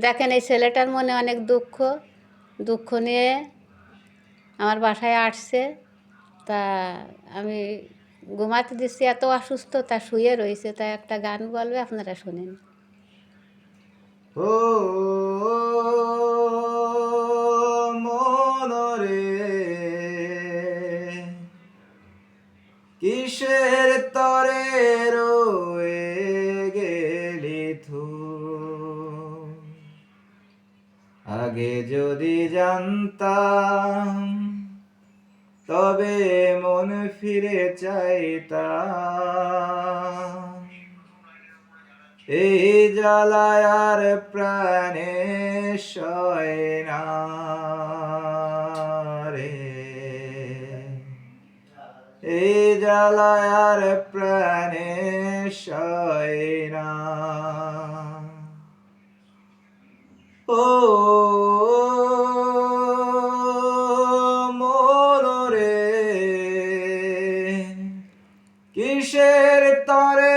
দেখেন এই ছেলেটার মনে অনেক দুঃখ, দুঃখ নিয়ে আমার বাসায় আসছে। তা আমি ঘুমাতে দিচ্ছি, এত অসুস্থ, তা শুয়ে রয়েছে। তা একটা গান বলবে, আপনারা শোনেন। ও মনরে কিসের তরে রয়ে গেলি তুই, আগে যদি জানতাম তবে মন ফিরে চাইতাম। এই জ্বালায় আর প্রাণে সয় না রে, এই জ্বালায় আর প্রাণে সয় না। ও মনরে কিসের তরে